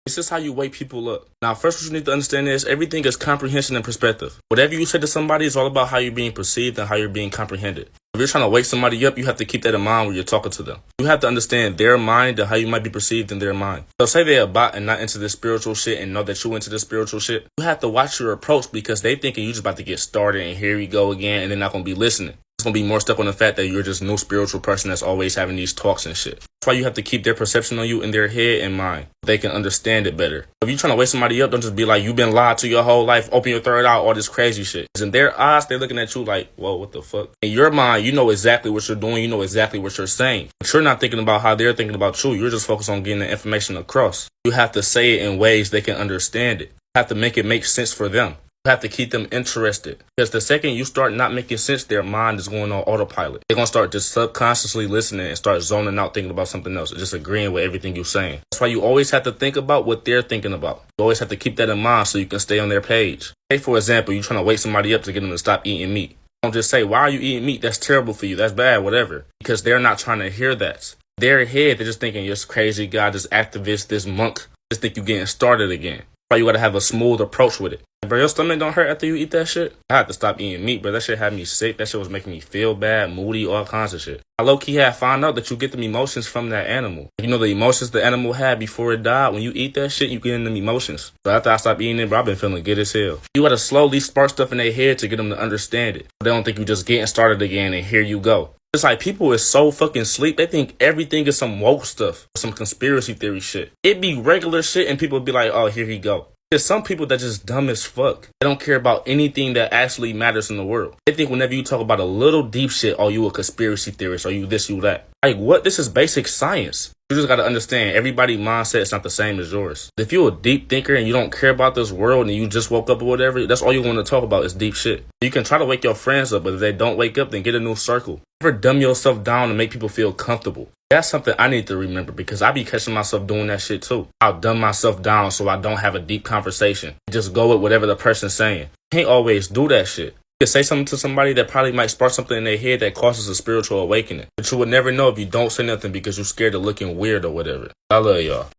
This is how you wake people up. Now, first what you need to understand is everything is comprehension and perspective. Whatever you say to somebody is all about how you're being perceived and how you're being comprehended. If you're trying to wake somebody up, you have to keep that in mind when you're talking to them. You have to understand their mind and how you might be perceived in their mind. So say they're about and not into this spiritual shit and know that you into this spiritual shit. You have to watch your approach because they thinking you just about to get started and here we go again and they're not going to be listening. It's going to be more stuck on the fact that you're just no spiritual person that's always having these talks and shit. That's why you have to keep their perception on you in their head and mind. They can understand it better. If you're trying to wake somebody up, don't just be like, you've been lied to your whole life, open your third eye, all this crazy shit. Because in their eyes, they're looking at you like, whoa, what the fuck? In your mind, you know exactly what you're doing. You know exactly what you're saying. But you're not thinking about how they're thinking about you. You're just focused on getting the information across. You have to say it in ways they can understand it. You have to make it make sense for them. You have to keep them interested. Because the second you start not making sense, their mind is going on autopilot. They're going to start just subconsciously listening and start zoning out thinking about something else, just agreeing with everything you're saying. That's why you always have to think about what they're thinking about. You always have to keep that in mind so you can stay on their page. Say, for example, you're trying to wake somebody up to get them to stop eating meat. Don't just say, why are you eating meat? That's terrible for you. That's bad, whatever. Because they're not trying to hear that. Their head, they're just thinking, you're this crazy guy, this activist, this monk. Just think you're getting started again. That's why you got to have a smooth approach with it. Bro, your stomach don't hurt after you eat that shit? I had to stop eating meat, bro. That shit had me sick. That shit was making me feel bad, moody, all kinds of shit. I low-key had found out that you get them emotions from that animal. You know the emotions the animal had before it died? When you eat that shit, you get them emotions. So after I stopped eating it, bro, I've been feeling good as hell. You gotta slowly spark stuff in their head to get them to understand it. They don't think you just getting started again and here you go. It's like people is so fucking sleep. They think everything is some woke stuff, some conspiracy theory shit. It be regular shit and people be like, oh, here he go. There's some people that just dumb as fuck. They don't care about anything that actually matters in the world. They think whenever you talk about a little deep shit, oh, you a conspiracy theorist, or you this, you that. Like, what? This is basic science. You just gotta understand, everybody's mindset is not the same as yours. If you're a deep thinker and you don't care about this world and you just woke up or whatever, that's all you want to talk about is deep shit. You can try to wake your friends up, but if they don't wake up, then get a new circle. Never dumb yourself down to make people feel comfortable. That's something I need to remember because I be catching myself doing that shit too. I'll dumb myself down so I don't have a deep conversation. Just go with whatever the person's saying. Can't always do that shit. You can say something to somebody that probably might spark something in their head that causes a spiritual awakening. But you would never know if you don't say nothing because you're scared of looking weird or whatever. I love y'all.